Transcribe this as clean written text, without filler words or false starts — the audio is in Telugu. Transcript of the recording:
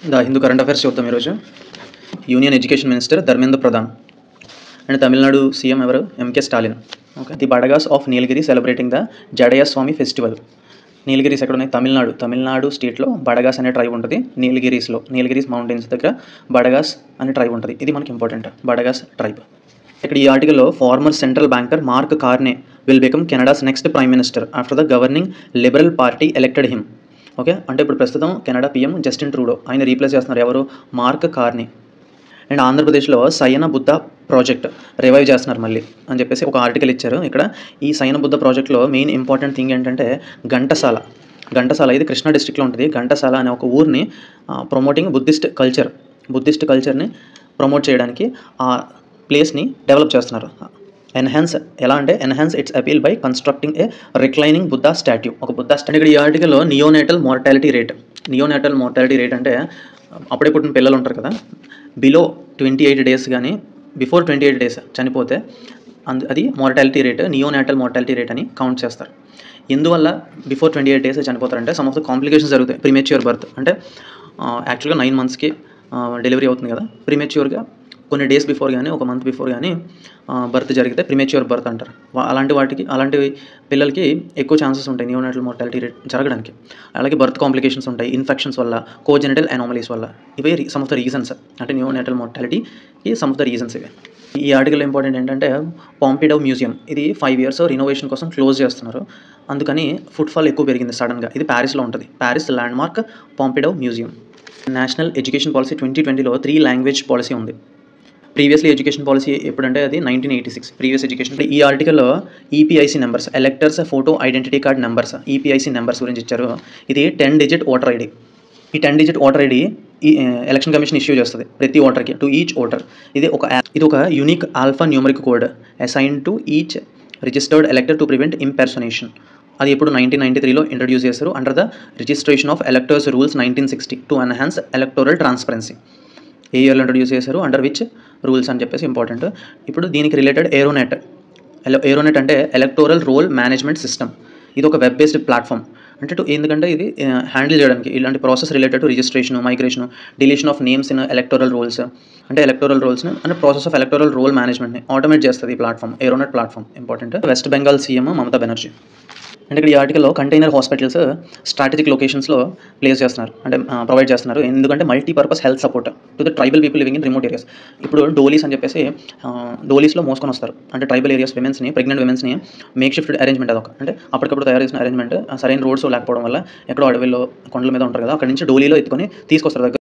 ద హిందూ కరెంట్ అఫైర్స్ చూద్దాం ఈరోజు. Union education minister Dharmendra Pradhan and Tamil Nadu CM ఎవరు? MK Stalin. Okay. The Badagas of Nilgiri celebrating the Jadaya Swami festival. Nilgiris ఎక్కడ ఉన్నాయి? తమిళనాడు స్టేట్లో బడగాస్ అనే ట్రైబ్ ఉంటుంది. నీలగిరీస్ మౌంటైన్స్ దగ్గర బడగాస్ అనే ట్రైబ్ ఉంటుంది. ఇది మనకి ఇంపార్టెంట్, బడగాస్ ట్రైబ్. ఇక్కడ ఈ ఆర్టికల్లో former central banker Mark Carney will become Canada's next prime minister after the governing liberal party elected him. Okay, అంటే ఇప్పుడు ప్రస్తుతం కెనడా పీఎం జస్టిన్ ట్రూడో, ఆయన రీప్లేస్ చేస్తున్నారు ఎవరు? మార్క్ కార్నే. అండ్ ఆంధ్రప్రదేశ్లో సయన బుద్ధ ప్రాజెక్ట్ రివైవ్ చేస్తున్నారు మళ్ళీ అని చెప్పేసి ఒక ఆర్టికల్ ఇచ్చారు. ఇక్కడ ఈ సయన బుద్ధ ప్రాజెక్ట్లో మెయిన్ ఇంపార్టెంట్ థింగ్ ఏంటంటే ఘంటసాల ఇది కృష్ణా డిస్ట్రిక్ట్లో ఉంటుంది. ఘంటసాల అనే ఒక ఊరిని ప్రమోటింగ్ బుద్ధిస్ట్ కల్చర్ని ప్రమోట్ చేయడానికి ఆ ప్లేస్ని డెవలప్ చేస్తున్నారు. Enhance it's appeal by constructing A reclining Buddha statue. ఒక బుద్ధా స్టాట్యూ. ఇక్కడ ఈ ఆర్టికల్లో నియోనేటల్ మోర్టాలిటీ రేట్ అంటే అప్పుడే పుట్టిన పిల్లలు ఉంటారు కదా, బిలో 28 days కానీ బిఫోర్ 28 days చనిపోతే అది mortality rate, neonatal mortality rate అని కౌంట్ చేస్తారు. ఎందువల్ల బిఫోర్ 28 days చనిపోతారంటే సమ్ ఆఫ్ ద కాంప్లికేషన్స్ జరుగుతాయి. ప్రీమెచ్యూర్ బర్త్ అంటే యాక్చువల్గా 9 monthsకి డెలివరీ అవుతుంది కదా, ప్రీమెచ్యూర్గా కొన్ని డేస్ బిఫోర్ కానీ ఒక మంత్ బిఫోర్ కానీ బర్త్ జరిగితే ప్రీమెచ్యూర్ బర్త్ అంటారు. అలాంటి పిల్లలకి ఎక్కువ ఛాన్సెస్ ఉంటాయి నియోనేటల్ మోర్టాలిటీ రేట్ జరగడానికి. అలాగే బర్త్ కాంప్లికేషన్స్ ఉంటాయి, ఇన్ఫెక్షన్స్ వల్ల, కోజెనిటల్ అనామలీస్ వల్ల. ఇవే సమ్ ఆఫ్ ద రీజన్స్, అంటే నియోనేటల్ మోర్టాలిటీకి సమ్ ఆఫ్ ద రీజన్స్ ఇవే. ఈ ఆర్టికల్ ఇంపార్టెంట్ ఏంటంటే పాంపిడౌ మ్యూజియం ఇది 5 years రినోవేషన్ కోసం క్లోజ్ చేస్తున్నారు. అందుకని ఫుట్ఫాల్ ఎక్కువ పెరిగింది సడన్గా. ఇది ప్యారిస్లో ఉంటుంది. Paris landmark Pompidou museum. National education policy 2020లో 3 language పాలసీ ఉంది. ప్రీవియస్లీ ఎడ్యుకేషన్ పాలసీ ఎప్పుడంటే అది 1986 ప్రీవియస్ ఎడ్యుకేషన్. ఈ ఆర్టికల్లో EPIC numbers, electors photo identity card numbers, EPIC numbers గురించి ఇచ్చారు. ఇది 10-digit ఓటర్ ఐడి. ఈ 10-digit ఓటర్ ఐడి ఈ ఎలక్షన్ కమిషన్ ఇష్యూ చేస్తుంది ప్రతి ఓటర్కి, టు ఈచ్ ఓటర్. ఇది ఒక unique alpha numeric code assign to each registered elector to prevent impersonation. అది ఎప్పుడు 1993లో ఇంట్రడ్యూస్ చేశారు under the registration of electors rules 1960 to enhance electoral transparency. ఏ ఇయర్లో ఇంట్రడ్యూస్ చేశారు, అండర్ విచ్ రూల్స్ అని చెప్పేసి ఇంపార్టెంట్. ఇప్పుడు దీనికి రిలేటెడ్ ఏరోనెట్ అంటే ఎలక్టోరల్ రోల్ మేనేజ్మెంట్ సిస్టమ్. ఇది ఒక వెబ్ బేస్డ్ ప్లాట్ఫామ్. అంటే ఎందుకంటే ఇది హ్యాండిల్ చేయడానికి ఇలాంటి process related to registration, migration, deletion of names in electoral rolls, అంటే ఎలక్టోరల్ రోల్స్ని అంటే ప్రాసెస్ ఆఫ్ ఎలక్టోరల్ రోల్ మేనేజ్మెంట్ని ఆటోమేట్ చేస్తుంది ఈ platform, ERONET platform. Important. West Bengal CM Mamata Banerjee. అంటే ఇక్కడ ఈ ఆర్టికల్లో కంటైనర్ హాస్పిటల్స్ స్ట్రాటజిక్ లొకేషన్స్లో ప్లేస్ చేస్తున్నారు, అంటే ప్రొవైడ్ చేస్తున్నారు. ఎందుకంటే multipurpose health support to the tribal people living in remote areas. ఇప్పుడు డోలీస్ అని చెప్పేసి డోలీస్లో మోసుకొని వస్తారు. అంటే ట్రైబల్ ఏరియాస్ విమెన్స్ని, ప్రెగ్నెంట్ విమెన్స్ని మేక్ షిఫ్ట్ అరేంజ్మెంట్ అదొక, అంటే అప్పటికప్పుడు తయారు చేసిన అరేంజ్మెంట్. సరైన రోడ్స్ లేకపోవడం వల్ల ఎక్కడో అడవిలో కొండల మీద ఉంటారు కదా, అక్కడ నుంచి డోలీలో ఎత్తుకొని తీసుకొస్తారు దగ్గర.